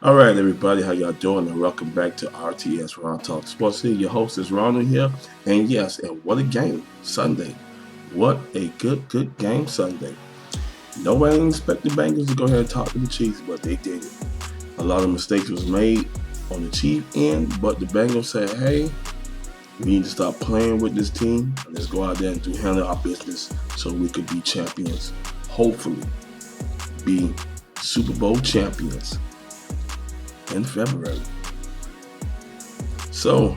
All right, everybody, how y'all doing? And welcome back to RTS Ron Talk Sports. Here, your host is Ronald here, and yes, and what a game Sunday! What a good game Sunday. Nobody didn't expect the Bengals to go ahead and talk to the Chiefs, but they did it. A lot of mistakes was made on the Chief end, but the Bengals said, "Hey, we need to stop playing with this team and let's go out there and handle our business so we could be champions. Hopefully, be Super Bowl champions." In February. So,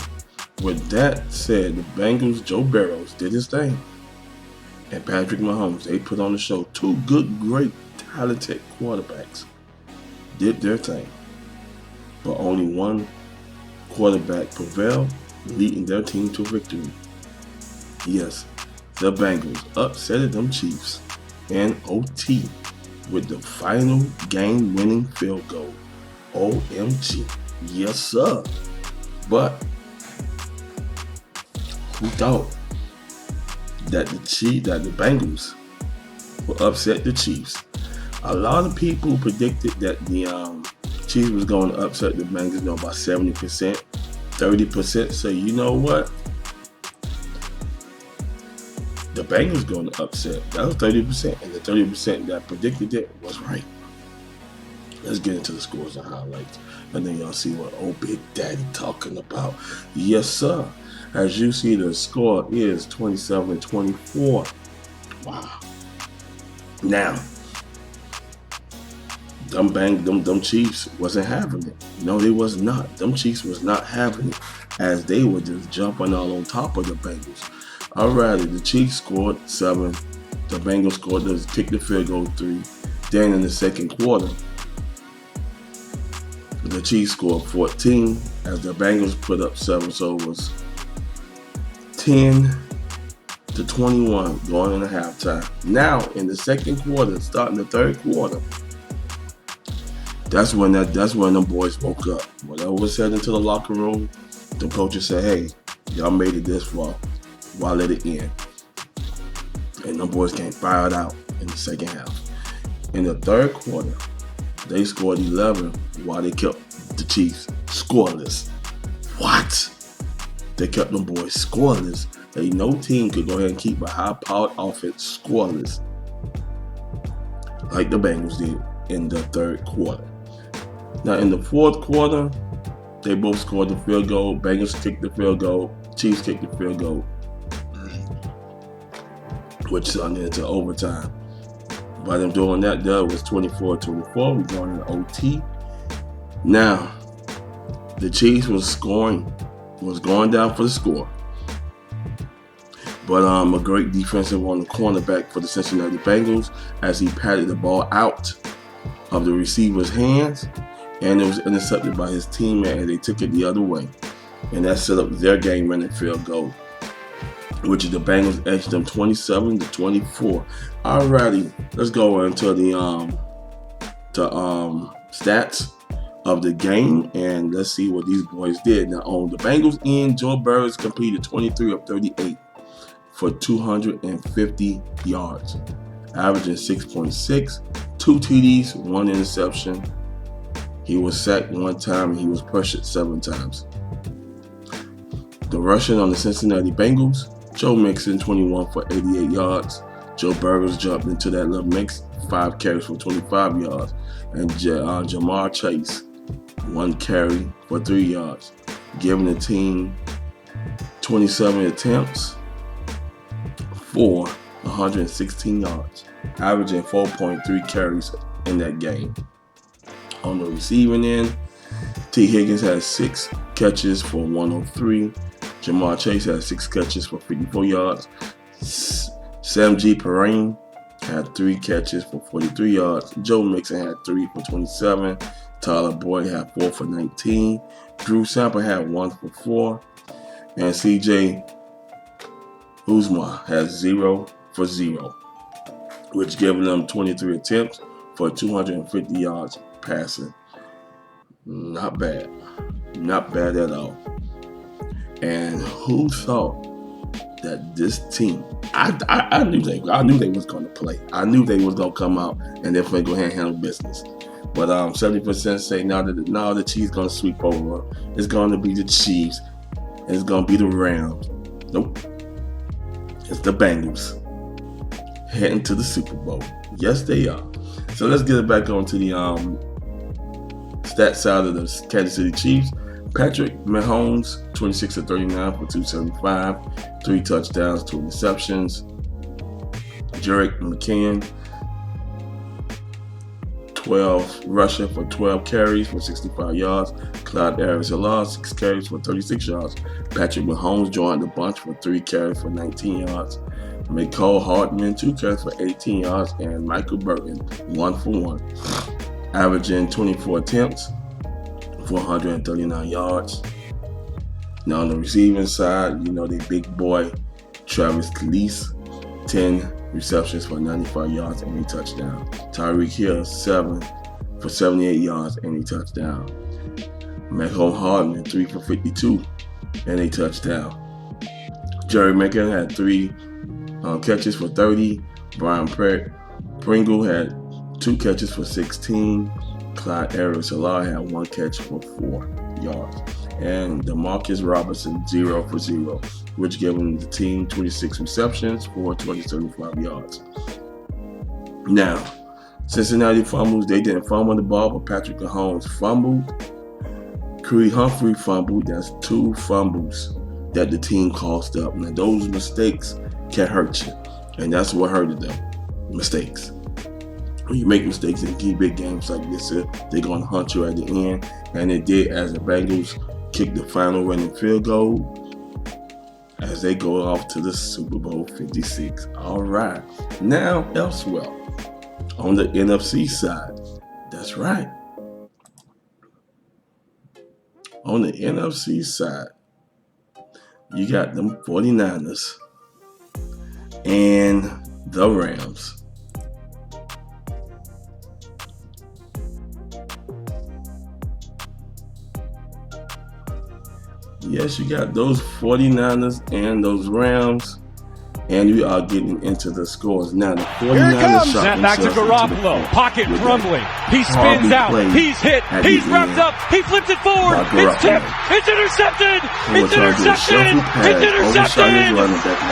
with that said, the Bengals, Joe Burrow did his thing. And Patrick Mahomes, they put on the show. Two good, great, talented quarterbacks did their thing. But only one quarterback prevailed, leading their team to victory. Yes, the Bengals upsetted them Chiefs in OT with the final game-winning field goal. OMG. Yes, sir. But who thought that the Bengals would upset the Chiefs? A lot of people predicted that the Chiefs was going to upset the Bengals by 70%, 30%. So you know what? The Bengals going to upset. That was 30%, and the 30% that predicted it was right. Let's get into the scores and highlights, and then y'all see what old Big Daddy talking about. Yes, sir. As you see, the score is 27-24. Wow. Now, them Chiefs wasn't having it. No, they was not. Them Chiefs was not having it, as they were just jumping all on top of the Bengals. Alrighty, the Chiefs scored 7. The Bengals scored, kicked the field goal 3. Then in the second quarter, the Chiefs scored 14 as the Bengals put up 7, so it was 10-21 going into halftime. Now in the second quarter, starting the third quarter, that's when them boys woke up. Whatever was said into the locker room, the coaches said, "Hey, y'all made it this far. Why let it end?" And them boys came fired out in the second half. In the third quarter, they scored 11 while they kept the Chiefs scoreless. What? They kept them boys scoreless. No team could go ahead and keep a high-powered offense scoreless like the Bengals did in the third quarter. Now in the fourth quarter, they both scored the field goal. Bengals kicked the field goal. Chiefs kicked the field goal, which turned into overtime. By them doing that, there was 24-24. We're going into OT. Now, the Chiefs was going down for the score. But a great defensive on the cornerback for the Cincinnati Bengals as he patted the ball out of the receiver's hands, and it was intercepted by his teammate, and they took it the other way. And that set up their game-winning field goal, which the Bengals edged them 27-24. Alrighty, let's go into the stats of the game, and let's see what these boys did. Now on the Bengals end, Joe Burrow completed 23 of 38 for 250 yards, averaging 6.6, 2 TDs, 1 interception. He was sacked 1 time and he was pressured 7 times. The rushing on the Cincinnati Bengals, Joe Mixon 21 for 88 yards. Joe Burrow jumped into that little mix, 5 carries for 25 yards. And Jamar Chase, 1 carry for 3 yards, giving the team 27 attempts for 116 yards, averaging 4.3 carries in that game. On the receiving end, T. Higgins had 6 catches for 103. Jamar Chase had 6 catches for 54 yards. Sam G. Perrine had 3 catches for 43 yards. Joe Mixon had 3 for 27. Tyler Boyd had 4 for 19. Drew Sample had 1 for 4. And C.J. Uzomah had 0 for 0, which gave them 23 attempts for 250 yards passing. Not bad. Not bad at all. And who thought that this team, I knew they was going to play. I knew they was going to come out and they're going to go ahead and handle business. But 70% say now the Chiefs gonna sweep over. It's gonna be the Chiefs. And it's gonna be the Rams. Nope. It's the Bengals heading to the Super Bowl. Yes, they are. So let's get it back onto the stat side of the Kansas City Chiefs. Patrick Mahomes, 26 of 39 for 275, 3 touchdowns, 2 interceptions. Jerick McKinnon, 12 rushing for 12 carries for 65 yards. Clyde Edwards-Helaire, 6 carries for 36 yards. Patrick Mahomes joined the bunch for 3 carries for 19 yards. Mecole Hardman, 2 carries for 18 yards. And Michael Burton, 1 for 1. Averaging 24 attempts for 139 yards. Now on the receiving side, you know, the big boy, Travis Kelce, 10 receptions for 95 yards and a touchdown. Tyreek Hill, 7 for 78 yards and a touchdown. Mecole Hardman, 3 for 52 and a touchdown. Jerry McKinnon had 3 catches for 30. Brian Pringle had 2 catches for 16. Clyde Edwards-Helaire had 1 catch for 4 yards. And DeMarcus Robinson, 0 for 0, which gave him the team 26 receptions for 275 yards. Now, Cincinnati fumbles. They didn't fumble the ball, but Patrick Mahomes fumbled. Creed Humphrey fumbled. That's 2 fumbles that the team cost up. Now, those mistakes can hurt you, and that's what hurted them. Mistakes. When you make mistakes in key big games like this, they're going to hunt you at the end, and it did as the Bengals kicked the final winning field goal as they go off to the Super Bowl 56. All right. Now, elsewhere, on the NFC side, that's right. On the NFC side, you got them 49ers and the Rams. Yes, you got those 49ers and those Rams, and we are getting into the scores. Now, the 49ers snap back to Garoppolo, pocket crumbling. He spins out, he's hit, he's wrapped up, he flips it forward, it's tipped, it's intercepted, it's intercepted, it's intercepted.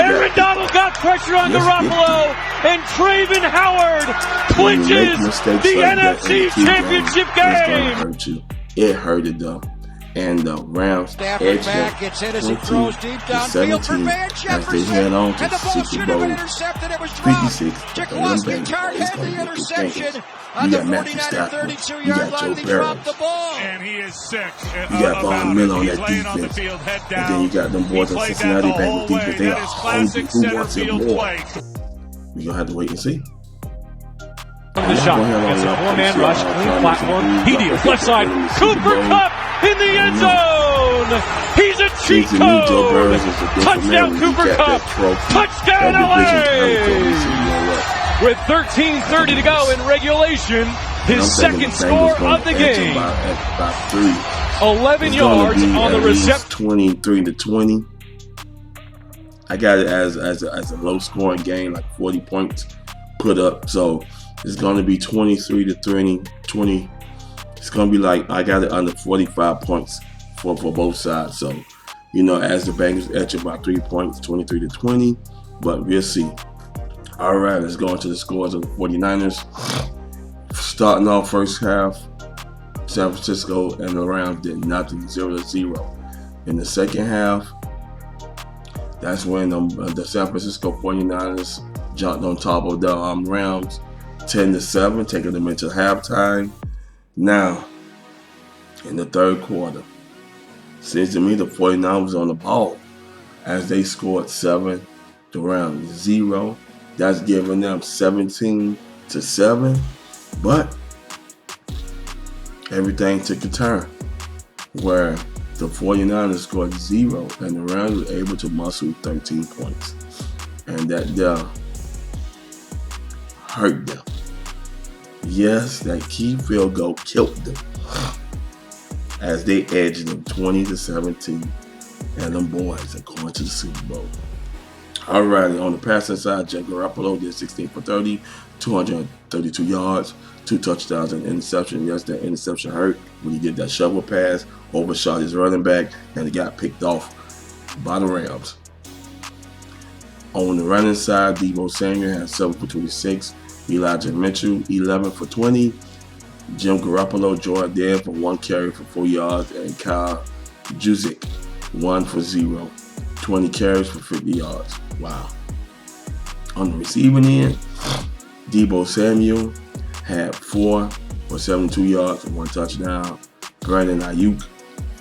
Aaron Donald got pressure on Garoppolo, and Travin Howard clinches the NFC Championship game. It hurted them. And the Rams edged them 20-17 as they head on to Super Bowl 56. The Bengals is going to get the Bengals. You got Matthew Stafford, you got Joe Burrow, and he is sick. You got Von Miller on that defense, and then you got them boys on Cincinnati Bengals defense. They are hungry. Who wants it more? We're gonna have to wait and see. The shot against a 4-man rush, clean platform. He deals left side. Cooper Kupp in the end zone. He's a cheat code. Touchdown Cooper Kupp. Touchdown LA. With 13:30 to go in regulation, his second score of the game. 11 yards on the reception. 23-20. I got it as a low scoring game, like 40 points put up. So it's going to be 23-20. It's going to be like, I got it under 45 points for both sides. So, you know, as the Bengals edge about 3 points, 23-20. But we'll see. All right, let's go into the scores of the 49ers. Starting off first half, San Francisco and the Rams did nothing, 0-0. In the second half, that's when the San Francisco 49ers jumped on top of the Rams 10-7, taking them into halftime. Now, in the third quarter, seems to me the 49ers was on the ball as they scored 7 to Rams 0. That's giving them 17-7. But everything took a turn where the 49ers scored 0 and the Rams were able to muscle 13 points. And that hurt them. Yes, that key field goal killed them as they edged them 20-17. And them boys are going to the Super Bowl. Alrighty, on the passing side, Jack Garoppolo did 16 for 30, 232 yards, 2 touchdowns and interception. Yes, that interception hurt when he did that shovel pass, overshot his running back, and it got picked off by the Rams. On the running side, Deebo Samuel had 7 for 26, Elijah Mitchell 11 for 20, Jim Garoppolo joined there for 1 carry for 4 yards, and Kyle Juszczyk 1 for 0, 20 carries for 50 yards. Wow. On the receiving end, Deebo Samuel had 4 for 72 yards and 1 touchdown. Brandon Ayuk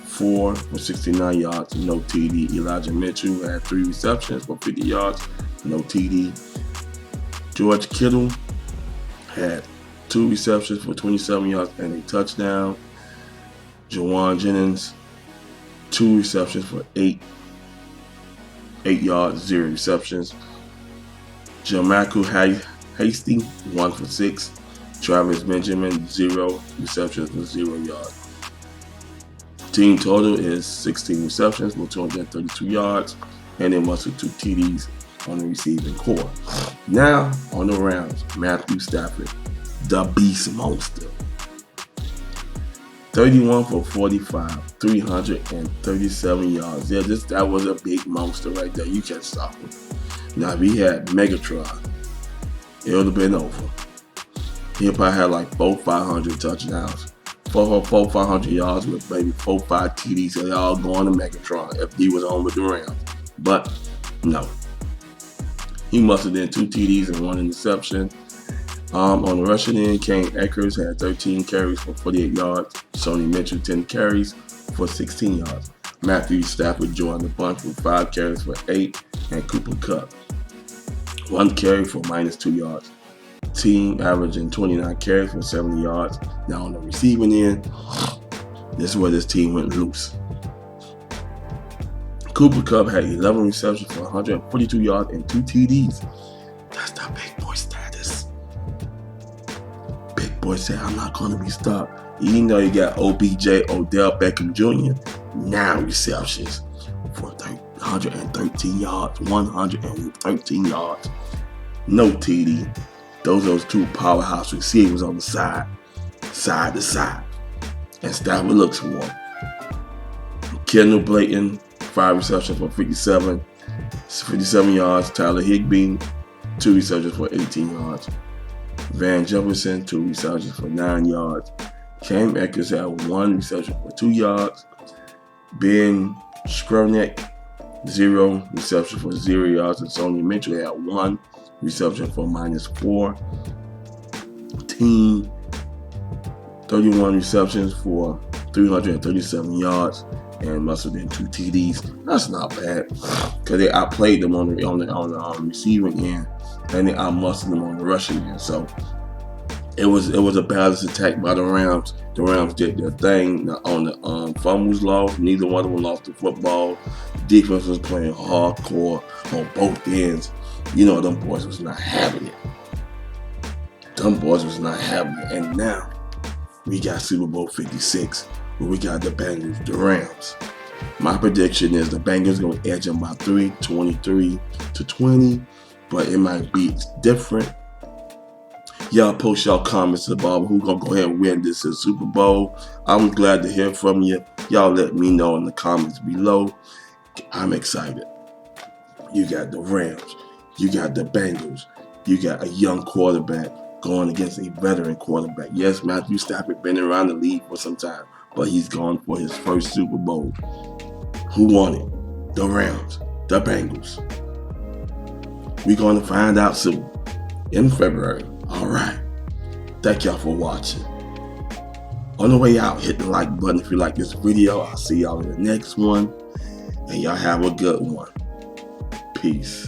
4 for 69 yards, no TD. Elijah Mitchell had 3 receptions for 50 yards, no TD. George Kittle had 2 receptions for 27 yards and a touchdown. Jawan Jennings 2 receptions for 8 yards, 0 receptions. Jermichael Hasty 1 for 6. Travis Benjamin 0 receptions for 0 yards. Team total is 16 receptions for 232 yards, and they mustered 2 TDs on the receiving core. Now on the Rams, Matthew Stafford, the beast monster. 31 for 45, 337 yards. Yeah, that was a big monster right there. You can't stop him. Now if he had Megatron, it would have been over. He probably had like 400-500 touchdowns. 400-500 yards with maybe 4-5 TDs. They all going to Megatron if he was on with the Rams. But no. He mustered in 2 TDs and 1 interception. On the rushing end, Kane Akers had 13 carries for 48 yards. Sony Mitchell 10 carries for 16 yards. Matthew Stafford joined the bunch with 5 carries for 8, and Cooper Kupp 1 carry for -2 yards. Team averaging 29 carries for 70 yards. Now on the receiving end, this is where this team went loose. Cooper Kupp had 11 receptions for 142 yards and 2 TDs. That's the big boy status. Big boy said, I'm not going to be stopped. Even though you got OBJ, Odell Beckham Jr., 9 receptions for 113 yards, 113 yards. No TD. Those are 2 powerhouse receivers on the side to side. And Stafford looks for him. Kendall Blayton, 5 receptions for 57 yards. Tyler Higbee, 2 receptions for 18 yards. Van Jefferson, 2 receptions for 9 yards. Cam Akers had 1 reception for 2 yards. Ben Skronek, 0 reception for 0 yards. And Sony Mitchell had 1 reception for -4. Team 31 receptions for 337 yards and mustered in 2 TDs. That's not bad because they outplayed them on the receiving end, and they outmuscled them on the rushing end. So it was a balanced attack by the Rams. The Rams did their thing. On the fumbles lost, neither one of them lost the football. Defense was playing hardcore on both ends. You know them boys was not having it. And now we got Super Bowl 56, where we got the Bengals, the Rams. My prediction is the Bengals going to edge them by 3, 23-20, but it might be different. Y'all post y'all comments about who's going to go ahead and win this Super Bowl. I'm glad to hear from you. Y'all let me know in the comments below. I'm excited. You got the Rams. You got the Bengals. You got a young quarterback going against a veteran quarterback. Yes, Matthew Stafford been around the league for some time, but he's gone for his first Super Bowl. Who won it? The Rams, the Bengals. We're going to find out soon in February. All right. Thank y'all for watching. On the way out, hit the like button if you like this video. I'll see y'all in the next one. And y'all have a good one. Peace.